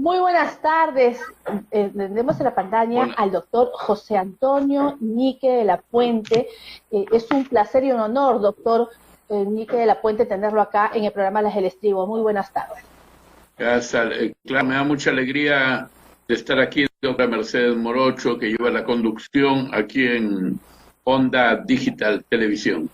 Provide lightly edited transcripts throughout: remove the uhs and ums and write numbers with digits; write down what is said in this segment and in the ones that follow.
Muy buenas tardes. Tenemos en la pantalla Hola. al doctor José Antonio Ñique de la Puente. Es un placer y un honor, doctor Ñique de la Puente, tenerlo acá en el programa Las del Estribo. Muy buenas tardes. Claro, me da mucha alegría de estar aquí, doctora Mercedes Morocho, que lleva la conducción aquí en Onda Digital Televisión.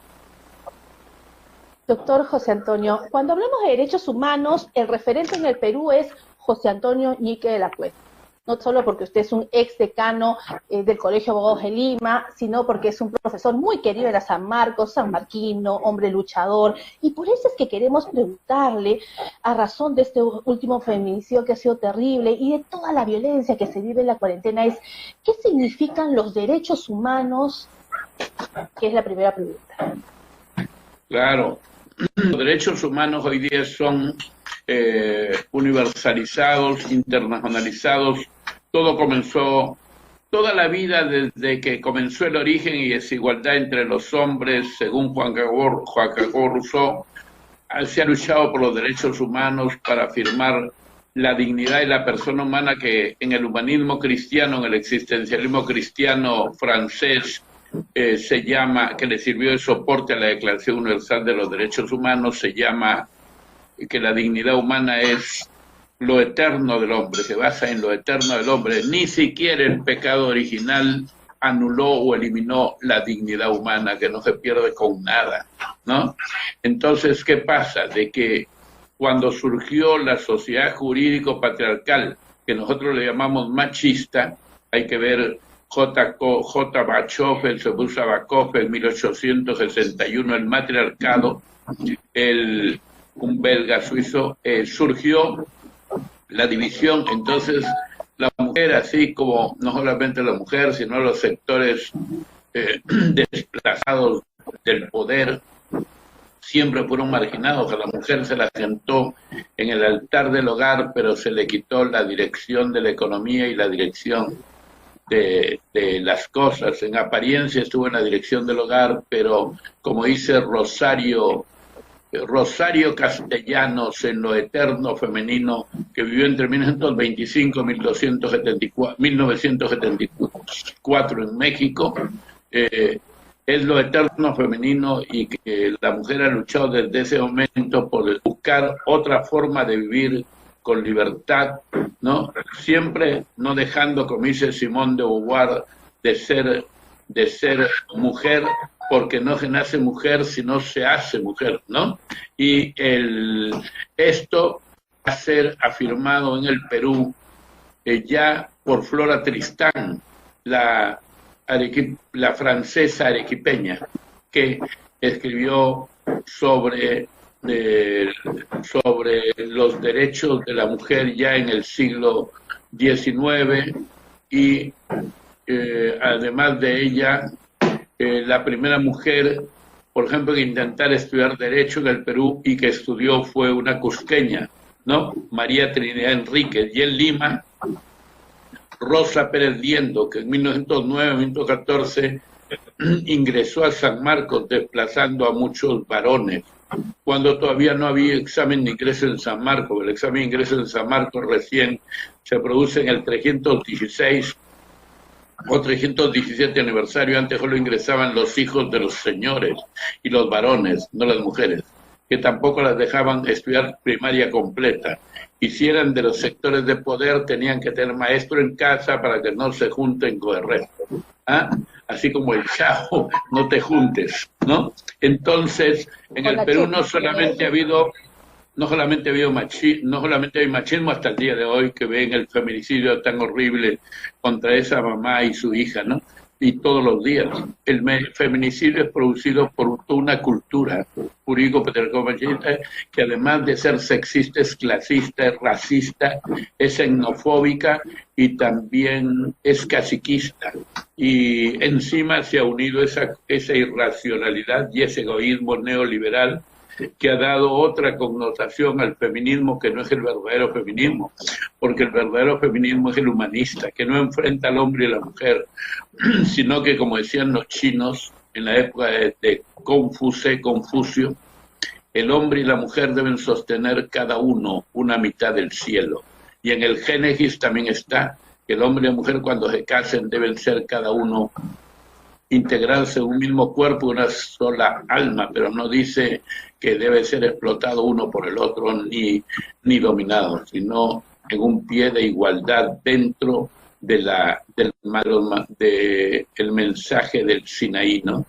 Doctor José Antonio, cuando hablamos de derechos humanos, el referente en el Perú es José Antonio Ñique de la Puente. No solo porque usted es un ex decano del Colegio de Abogados de Lima, sino porque es un profesor muy querido de la San Marcos, sanmarquino, hombre luchador, y por eso es que queremos preguntarle, a razón de este último feminicidio que ha sido terrible y de toda la violencia que se vive en la cuarentena, ¿qué significan los derechos humanos? Que es la primera pregunta. Claro, los derechos humanos hoy día son universalizados, internacionalizados. Todo comenzó, toda la vida desde que comenzó el origen y desigualdad entre los hombres, según Juan Jacobo Rousseau, se ha luchado por los derechos humanos para afirmar la dignidad y la persona humana que en el humanismo cristiano, en el existencialismo cristiano francés, se llama, que le sirvió de soporte a la Declaración Universal de los Derechos Humanos, se llama que la dignidad humana es lo eterno del hombre, se basa en lo eterno del hombre. Ni siquiera el pecado original anuló o eliminó la dignidad humana, que no se pierde con nada, ¿no? Entonces, ¿qué pasa? De que cuando surgió la sociedad jurídico-patriarcal, que nosotros le llamamos machista, hay que ver J. Bachofen, Sebusa Bakoff, en 1861, el matriarcado, un belga suizo, surgió la división. Entonces la mujer, así como no solamente la mujer, sino los sectores desplazados del poder, siempre fueron marginados. A la mujer se la sentó en el altar del hogar, pero se le quitó la dirección de la economía y la dirección de las cosas. En apariencia estuvo en la dirección del hogar, pero como dice Rosario Castellanos, en lo eterno femenino, que vivió entre 1925 y 1974 en México, es lo eterno femenino, y que la mujer ha luchado desde ese momento por buscar otra forma de vivir con libertad, ¿no? Siempre no dejando, como dice Simone de Beauvoir, de ser mujer, porque no se nace mujer, sino se hace mujer, ¿no? Y esto va a ser afirmado en el Perú ya por Flora Tristán, la francesa arequipeña, que escribió sobre los derechos de la mujer ya en el siglo XIX, y además de ella, la primera mujer, por ejemplo, que intentara estudiar Derecho en el Perú y que estudió fue una cusqueña, ¿no? María Trinidad Enríquez. Y en Lima, Rosa Pérez Liendo, que en 1909-1914 ingresó a San Marcos desplazando a muchos varones, cuando todavía no había examen de ingreso en San Marcos. El examen de ingreso en San Marcos recién se produce en el 316 o 317 aniversario. Antes solo ingresaban los hijos de los señores y los varones, no las mujeres, que tampoco las dejaban estudiar primaria completa. Y si eran de los sectores de poder, tenían que tener maestro en casa para que no se junten con el resto. ¿Ah? Así como el chavo, no te juntes, ¿no? Entonces, en el Perú no solamente hay machismo hasta el día de hoy, que ven el feminicidio tan horrible contra esa mamá y su hija, ¿no? Y todos los días. El feminicidio es producido por toda una cultura jurídico-patriarcal que, además de ser sexista, es clasista, es racista, es xenofóbica y también es caciquista. Y encima se ha unido esa irracionalidad y ese egoísmo neoliberal que ha dado otra connotación al feminismo, que no es el verdadero feminismo, porque el verdadero feminismo es el humanista, que no enfrenta al hombre y a la mujer, sino que, como decían los chinos en la época de Confucio, el hombre y la mujer deben sostener cada uno una mitad del cielo, Y en el Génesis también está que el hombre y la mujer cuando se casen deben ser cada uno, integrarse en un mismo cuerpo, una sola alma, pero no dice que debe ser explotado uno por el otro ni dominado, sino en un pie de igualdad dentro de el mensaje del Sinaí, ¿no?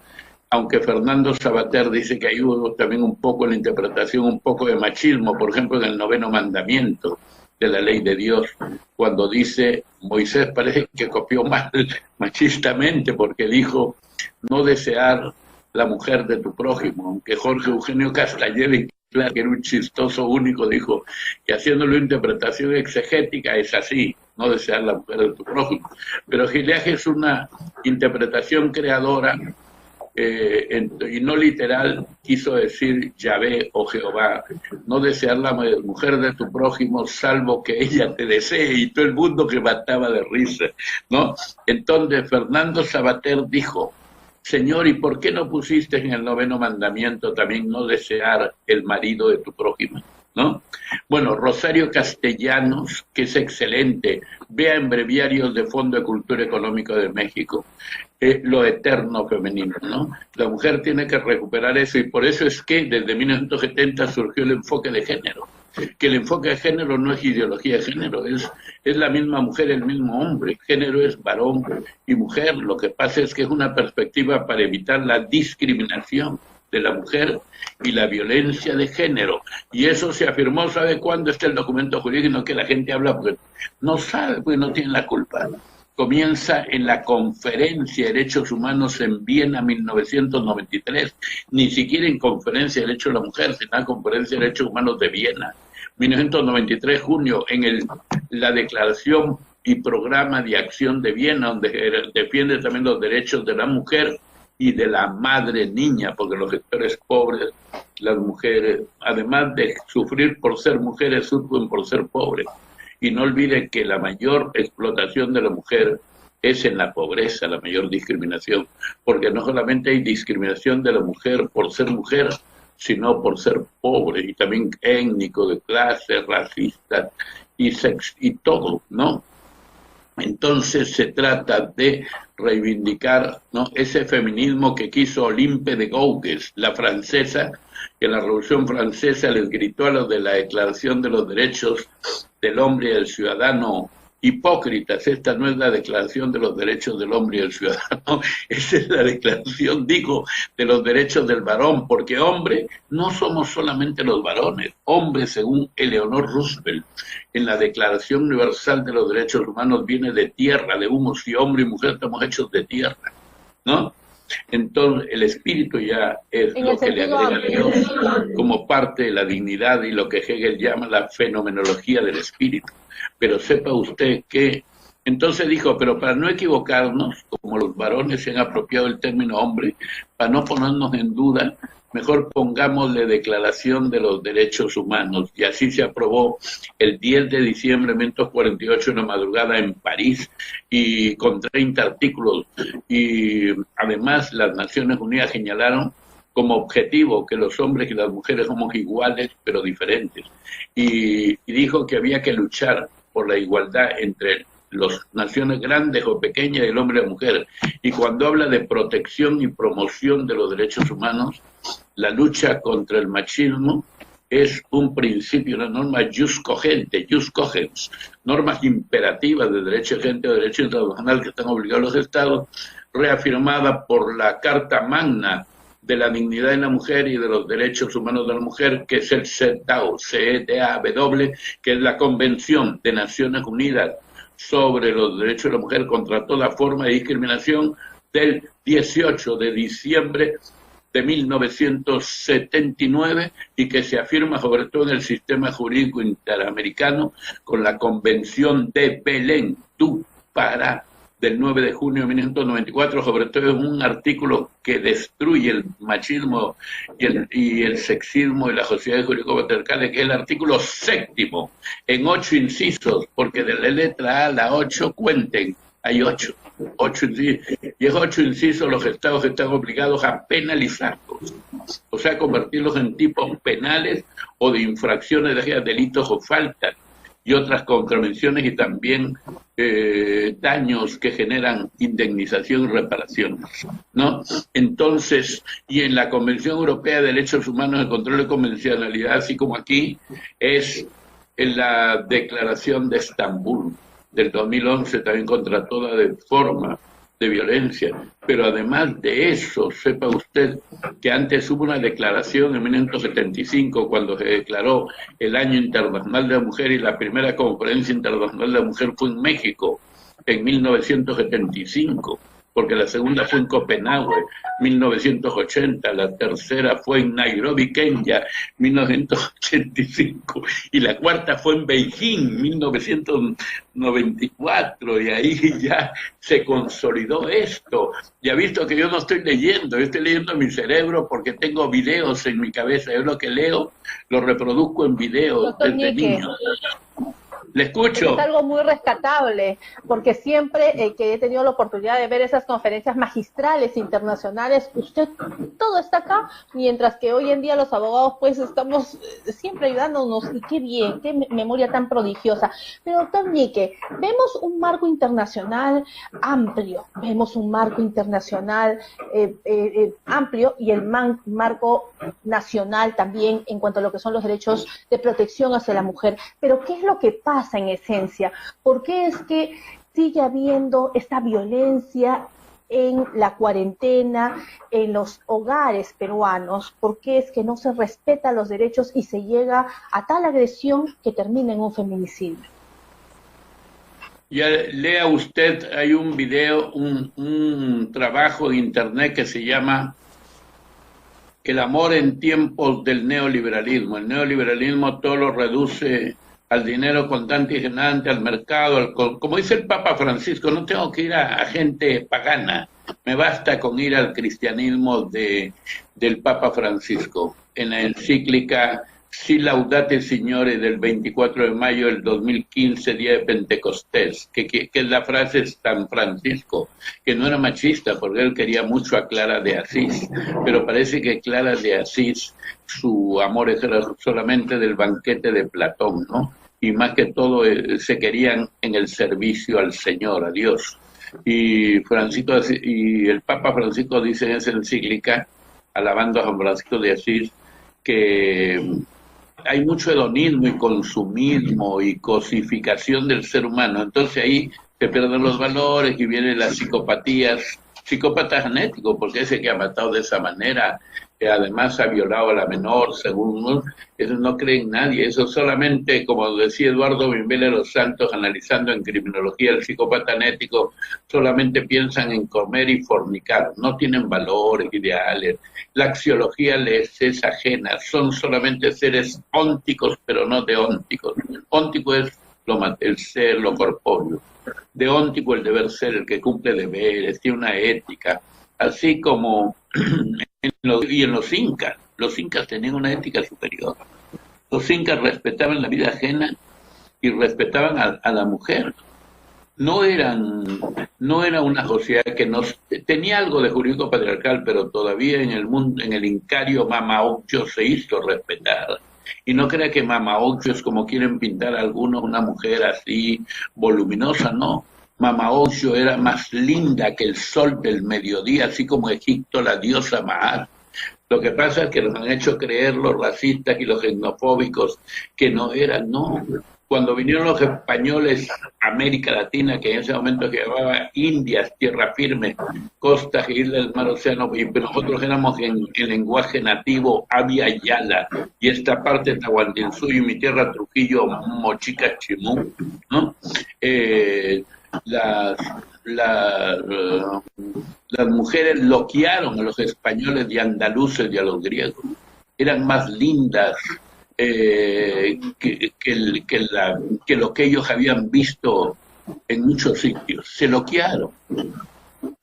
Aunque Fernando Sabater dice que hay también un poco en la interpretación, un poco de machismo, por ejemplo, en el 9º mandamiento de la ley de Dios, cuando dice, Moisés parece que copió mal machistamente, porque dijo, no desear la mujer de tu prójimo, aunque Jorge Eugenio Castañeda, claro, que era un chistoso único, dijo, y haciéndolo interpretación exegética es así, no desear la mujer de tu prójimo. Pero Gilead es una interpretación creadora, y no literal, quiso decir Yahvé o Jehová, no desear la mujer de tu prójimo salvo que ella te desee, y todo el mundo que mataba de risa, ¿no? Entonces Fernando Sabater dijo, Señor, ¿y por qué no pusiste en el 9º mandamiento también no desear el marido de tu prójimo? ¿No? Bueno, Rosario Castellanos, que es excelente, vea en breviarios de Fondo de Cultura Económica de México, lo eterno femenino, ¿no? La mujer tiene que recuperar eso, y por eso es que desde 1970 surgió el enfoque de género, que el enfoque de género no es ideología de género, es la misma mujer, el mismo hombre, género es varón y mujer, lo que pasa es que es una perspectiva para evitar la discriminación de la mujer y la violencia de género, y eso se afirmó, ¿sabe cuándo está el documento jurídico? Que la gente habla porque no sabe, porque no tiene la culpa. Comienza en la Conferencia de Derechos Humanos en Viena, 1993, ni siquiera en Conferencia de Derechos de la Mujer, sino en la Conferencia de Derechos Humanos de Viena, 1993, junio, en la Declaración y Programa de Acción de Viena, donde defiende también los derechos de la mujer y de la madre niña, porque los sectores pobres, las mujeres, además de sufrir por ser mujeres, sufren por ser pobres. Y no olviden que la mayor explotación de la mujer es en la pobreza, la mayor discriminación, porque no solamente hay discriminación de la mujer por ser mujer, sino por ser pobre, y también étnico, de clase, racista, y todo, ¿no? Entonces se trata de reivindicar, ¿no?, ese feminismo que quiso Olympe de Gouges, la francesa, que en la Revolución Francesa les gritó a los de la Declaración de los Derechos del Hombre y del Ciudadano, hipócritas, esta no es la Declaración de los Derechos del Hombre y del Ciudadano, esa es la declaración, digo, de los derechos del varón, porque hombre no somos solamente los varones, hombre según Eleanor Roosevelt, en la Declaración Universal de los Derechos Humanos viene de tierra, de humus, y hombre y mujer estamos hechos de tierra, ¿no? Entonces el espíritu ya es lo que le agrega a Dios como parte de la dignidad y lo que Hegel llama la fenomenología del espíritu. Pero sepa usted que, entonces dijo, pero para no equivocarnos, como los varones se han apropiado del término hombre, para no ponernos en duda, mejor pongámosle Declaración de los Derechos Humanos, y así se aprobó el 10 de diciembre de 1948 en la madrugada en París, y con 30 artículos, y además las Naciones Unidas señalaron como objetivo que los hombres y las mujeres somos iguales pero diferentes, y dijo que había que luchar por la igualdad entre las naciones grandes o pequeñas, el hombre y la mujer. Y cuando habla de protección y promoción de los derechos humanos, la lucha contra el machismo es un principio, una norma jus cogens, normas imperativas de derecho de gente o derecho internacional que están obligados los estados, reafirmada por la Carta Magna de la dignidad de la mujer y de los derechos humanos de la mujer, que es el CEDAW, CEDAW, que es la Convención de Naciones Unidas sobre los derechos de la mujer contra toda forma de discriminación, del 18 de diciembre de 1979, y que se afirma sobre todo en el sistema jurídico interamericano con la Convención de Belén du Pará del 9 de junio de 1994, sobre todo en un artículo que destruye el machismo y el sexismo y las sociedades jurídico-patriarcales, que es el artículo 7º, en 8 incisos, porque de la letra A a la 8 cuenten, hay 8 incisos, y esos 8 incisos los estados están obligados a penalizarlos, o sea, convertirlos en tipos penales o de infracciones de delitos o faltas. y otras contravenciones y también daños que generan indemnización y reparación, ¿no? Entonces, y en la Convención Europea de Derechos Humanos de Control de Convencionalidad, así como aquí, es en la Declaración de Estambul del 2011, también contra toda forma de violencia. Pero además de eso, sepa usted que antes hubo una declaración en 1975, cuando se declaró el Año Internacional de la Mujer, y la primera conferencia internacional de la mujer fue en México, en 1975, porque la segunda fue en Copenhague, 1980, la tercera fue en Nairobi, Kenia, 1985, y la cuarta fue en Beijing, 1994, y ahí ya se consolidó esto. Ya ha visto que yo no estoy leyendo, yo estoy leyendo en mi cerebro porque tengo videos en mi cabeza, yo lo que leo lo reproduzco en videos desde niño. Le escucho. Es algo muy rescatable, porque siempre que he tenido la oportunidad de ver esas conferencias magistrales internacionales, usted todo está acá, mientras que hoy en día los abogados pues estamos siempre ayudándonos, y qué bien, qué memoria tan prodigiosa. Pero doctor Ñique, vemos un marco internacional amplio, vemos un marco internacional amplio y el marco nacional también en cuanto a lo que son los derechos de protección hacia la mujer. Pero ¿qué es lo que pasa en esencia? ¿Por qué es que sigue habiendo esta violencia en la cuarentena, en los hogares peruanos? ¿Por qué es que no se respetan los derechos y se llega a tal agresión que termina en un feminicidio? Ya lea usted, hay un video, un trabajo en internet que se llama El amor en tiempos del neoliberalismo. El neoliberalismo todo lo reduce al dinero contante y generante, al mercado, como dice el Papa Francisco, no tengo que ir a gente pagana, me basta con ir al cristianismo del Papa Francisco. En la encíclica Si Laudate Signore del 24 de mayo del 2015, día de Pentecostés, que es la frase de San Francisco, que no era machista porque él quería mucho a Clara de Asís, pero parece que Clara de Asís, su amor era solamente del banquete de Platón, ¿no? Y más que todo se querían en el servicio al Señor, a Dios. Y el Papa Francisco dice en esa encíclica, alabando a San Francisco de Asís, que hay mucho hedonismo y consumismo y cosificación del ser humano. Entonces ahí se pierden los valores y vienen las psicopatías, psicópata genético, porque ese que ha matado de esa manera, que además ha violado a la menor, según eso no cree en nadie, eso solamente, como decía Eduardo Bimbel de los Santos, analizando en criminología el psicópata genético, solamente piensan en comer y fornicar, no tienen valores, ideales, la axiología les es ajena, son solamente seres ónticos, pero no deónticos. Óntico es el ser, lo corpóreo. Deóntico el deber ser, el que cumple deberes, tiene una ética, así como en los incas. Los incas tenían una ética superior. Los incas respetaban la vida ajena y respetaban a la mujer. No era una sociedad que tenía algo de jurídico patriarcal, pero todavía en el mundo, en el incario Mama Ocllo se hizo respetar. Y no crea que Mama Ocllo es como quieren pintar algunos, una mujer así voluminosa, no. Mama Ocllo era más linda que el sol del mediodía, así como Egipto, la diosa Maat. Lo que pasa es que nos han hecho creer los racistas y los xenofóbicos que no eran, no. Cuando vinieron los españoles a América Latina, que en ese momento se llamaba Indias, tierra firme, costas e islas del mar océano, y nosotros éramos en el lenguaje nativo Abya Yala, y esta parte de Tahuantinsuyo y mi tierra Trujillo, Mochica Chimú, ¿no? Las mujeres loquearon a los españoles y andaluces y a los griegos. Eran más lindas que lo que ellos habían visto en muchos sitios. Se loquearon.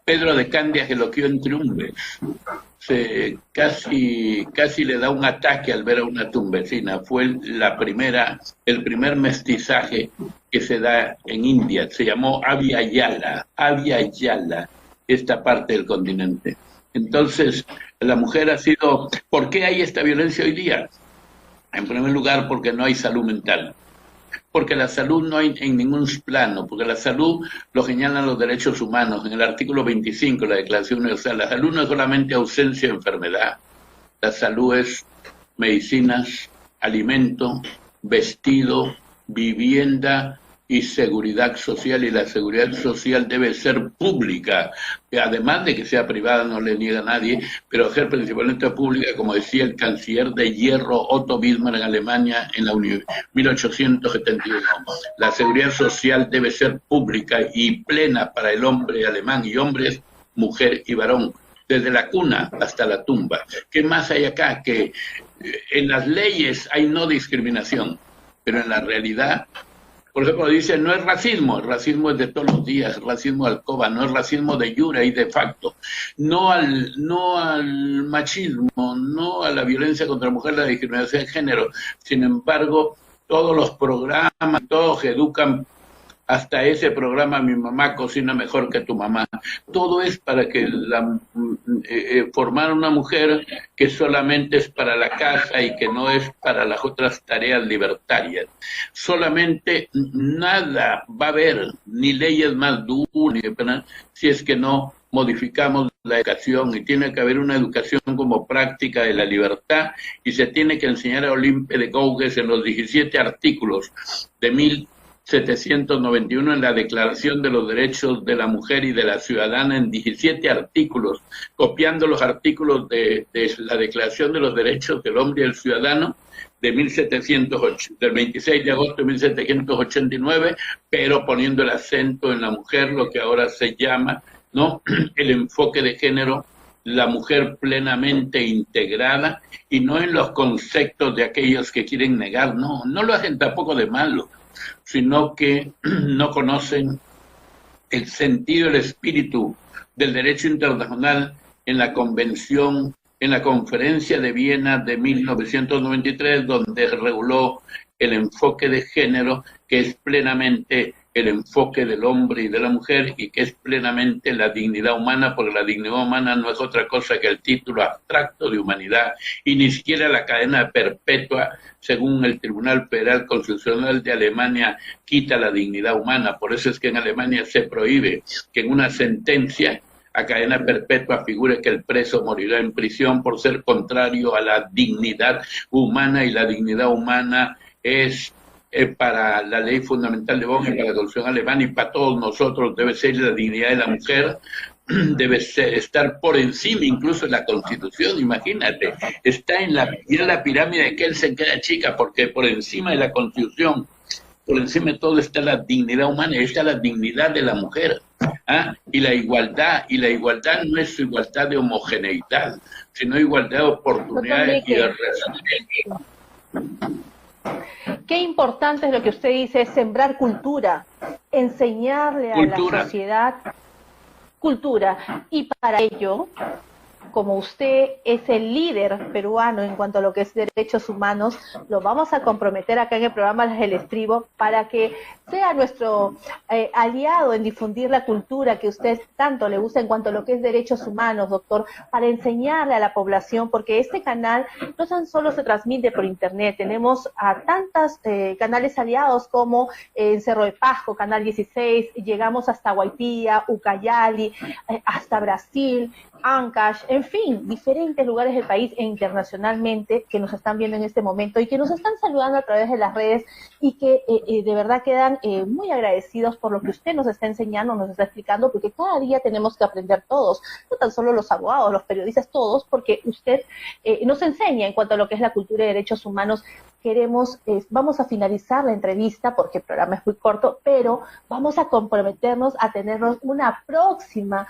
Pedro de Candia se loqueó en Tumbes. Casi le da un ataque al ver a una tumbesina. Fue el primer mestizaje que se da en India. Se llamó Abya Yala, esta parte del continente. Entonces, la mujer ha sido... ¿Por qué hay esta violencia hoy día? En primer lugar, porque no hay salud mental. porque la salud no hay en ningún plano, porque la salud lo señalan los derechos humanos en el artículo 25 de la Declaración Universal. La salud no es solamente ausencia de enfermedad, la salud es medicinas, alimento, vestido, vivienda y seguridad social, y la seguridad social debe ser pública, además de que sea privada, no le niega a nadie, pero ser principalmente pública, como decía el canciller de hierro Otto Bismarck en Alemania en la 1871. La seguridad social debe ser pública y plena para el hombre alemán y hombres, mujer y varón, desde la cuna hasta la tumba. ¿Qué más hay acá? Que en las leyes hay no discriminación, pero en la realidad, por ejemplo, dice, no es racismo, el racismo es de todos los días, racismo de alcoba, no es racismo de jure y de facto, no al machismo, no a la violencia contra la mujer, la discriminación de género. Sin embargo, todos los programas, todos educan, hasta ese programa Mi mamá cocina mejor que tu mamá. Todo es para que formar una mujer que solamente es para la casa y que no es para las otras tareas libertarias. Solamente nada va a haber, ni leyes más duras, ni penal, si es que no modificamos la educación, y tiene que haber una educación como práctica de la libertad, y se tiene que enseñar a Olympe de Gouges en los 17 artículos de 1791 en la Declaración de los Derechos de la Mujer y de la Ciudadana, en 17 artículos, copiando los artículos de la Declaración de los Derechos del Hombre y del Ciudadano del 26 de agosto de 1789, pero poniendo el acento en la mujer, lo que ahora se llama, ¿no?, el enfoque de género, la mujer plenamente integrada, y no en los conceptos de aquellos que quieren negar. No lo hacen tampoco de malo, sino que no conocen el sentido, el espíritu del derecho internacional en la convención, en la conferencia de Viena de 1993, donde reguló el enfoque de género, que es plenamente el enfoque del hombre y de la mujer, y que es plenamente la dignidad humana, porque la dignidad humana no es otra cosa que el título abstracto de humanidad, y ni siquiera la cadena perpetua, según el Tribunal Federal Constitucional de Alemania, quita la dignidad humana. Por eso es que en Alemania se prohíbe que en una sentencia a cadena perpetua figure que el preso morirá en prisión por ser contrario a la dignidad humana, y la dignidad humana es para la ley fundamental de Bonn y para la Constitución alemana, y para todos nosotros debe ser la dignidad de la mujer, debe estar por encima incluso de la Constitución. Imagínate, está en la pirámide de Kelsen, que era chica, porque por encima de la Constitución, por encima de todo está la dignidad humana, está la dignidad de la mujer, y la igualdad no es igualdad de homogeneidad, sino igualdad de oportunidades y de respeto. Qué importante es lo que usted dice, es sembrar cultura, enseñarle a la sociedad cultura, y para ello, como usted es el líder peruano en cuanto a lo que es derechos humanos, lo vamos a comprometer acá en el programa El Estribo para que sea nuestro aliado en difundir la cultura que a usted tanto le gusta en cuanto a lo que es derechos humanos, doctor, para enseñarle a la población, porque este canal no tan solo se transmite por internet, tenemos a tantos canales aliados como en Cerro de Pasco, Canal 16, llegamos hasta Guaipía, Ucayali, hasta Brasil, Ancash, en fin, diferentes lugares del país e internacionalmente que nos están viendo en este momento y que nos están saludando a través de las redes, y que de verdad quedan muy agradecidos por lo que usted nos está enseñando, nos está explicando, porque cada día tenemos que aprender todos, no tan solo los abogados, los periodistas, todos, porque usted nos enseña en cuanto a lo que es la cultura de derechos humanos. Vamos a finalizar la entrevista porque el programa es muy corto, pero vamos a comprometernos a tenernos una próxima,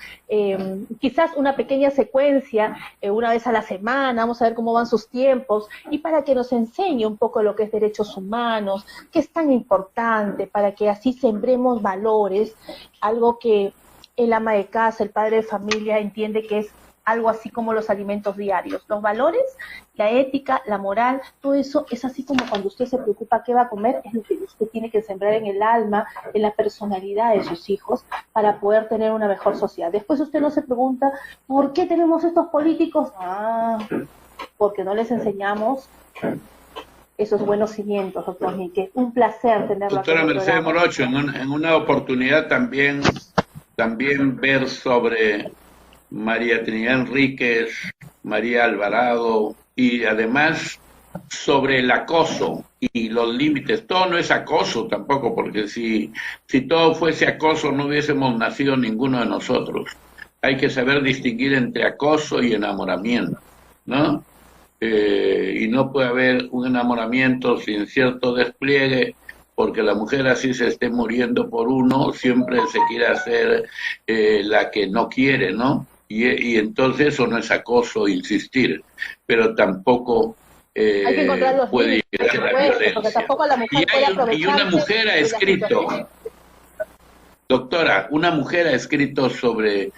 quizás una pequeña secuencia, una vez a la semana, vamos a ver cómo van sus tiempos, y para que nos enseñe un poco lo que es derechos humanos, que es tan importante, para que así sembremos valores, algo que el ama de casa, el padre de familia entiende que es algo así como los alimentos diarios, los valores, la ética, la moral, todo eso es así como cuando usted se preocupa qué va a comer, es lo que usted tiene que sembrar en el alma, en la personalidad de sus hijos, para poder tener una mejor sociedad. Después usted no se pregunta, ¿por qué tenemos estos políticos? Porque no les enseñamos esos buenos cimientos, doctor Ñique. Un placer tenerla. Doctora Mercedes Morocho, en una oportunidad también ver sobre María Trinidad Enríquez, María Alvarado, y además sobre el acoso y los límites. Todo no es acoso tampoco, porque si todo fuese acoso no hubiésemos nacido ninguno de nosotros. Hay que saber distinguir entre acoso y enamoramiento, ¿no? Y no puede haber un enamoramiento sin cierto despliegue, porque la mujer así se esté muriendo por uno, siempre se quiere hacer la que no quiere, ¿no? Y entonces eso no es acoso, insistir, pero tampoco hay que encontrar los puede llegar a la violencia. porque tampoco la mujer puede aprovecharse. Y una mujer ha escrito, doctora, una mujer ha escrito sobre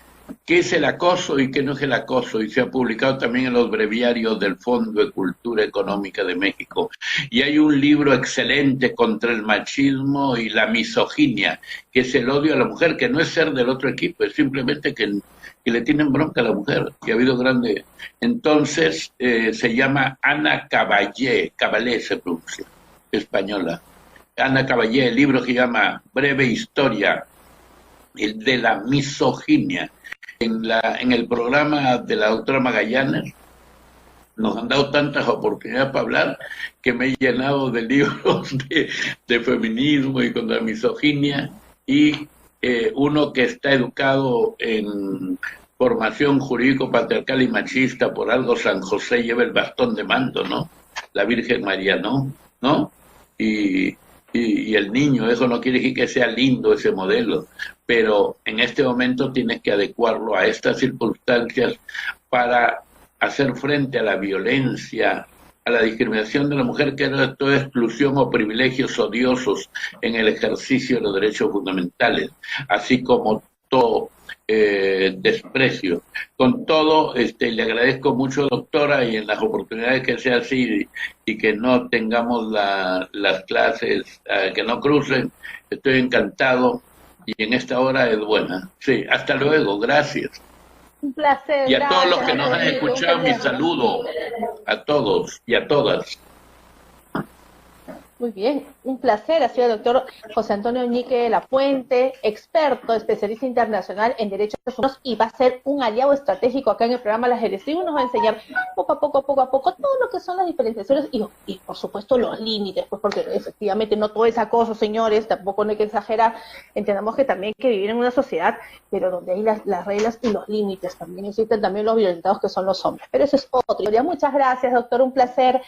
qué es el acoso y qué no es el acoso, y se ha publicado también en los breviarios del Fondo de Cultura Económica de México. Y hay un libro excelente contra el machismo y la misoginia, que es el odio a la mujer, que no es ser del otro equipo, es simplemente que le tienen bronca a la mujer, que ha habido grande. Entonces, se llama Ana Caballé se pronuncia, española. Ana Caballé, el libro que llama Breve Historia de la misoginia. En el programa de la doctora Magallanes nos han dado tantas oportunidades para hablar que me he llenado de libros de feminismo y contra la misoginia, y uno que está educado en formación jurídico patriarcal y machista, por algo San José lleva el bastón de mando, ¿no? La Virgen María no, ¿no? Y el niño, eso no quiere decir que sea lindo ese modelo, pero en este momento tienes que adecuarlo a estas circunstancias para hacer frente a la violencia, a la discriminación de la mujer, que era toda exclusión o privilegios odiosos en el ejercicio de los derechos fundamentales, así como todo desprecio. Con todo, le agradezco mucho, doctora, y en las oportunidades que sea así y que no tengamos las clases que no crucen, estoy encantado, y en esta hora es buena. Sí, hasta luego, gracias. Un placer. Y a gracias, todos los que nos han escuchado, mi saludo a todos y a todas. Muy bien, un placer. Ha sido el doctor José Antonio Ñique de la Puente, experto, especialista internacional en derechos humanos, y va a ser un aliado estratégico acá en el programa Las Elecciones. Nos va a enseñar poco a poco todo lo que son las diferenciaciones y por supuesto los límites, pues porque efectivamente no todo es acoso, señores, tampoco no hay que exagerar. Entendamos que también hay que vivir en una sociedad, pero donde hay las reglas y los límites. También existen también los violentados, que son los hombres. Pero eso es otro. Muchas gracias, doctor, un placer.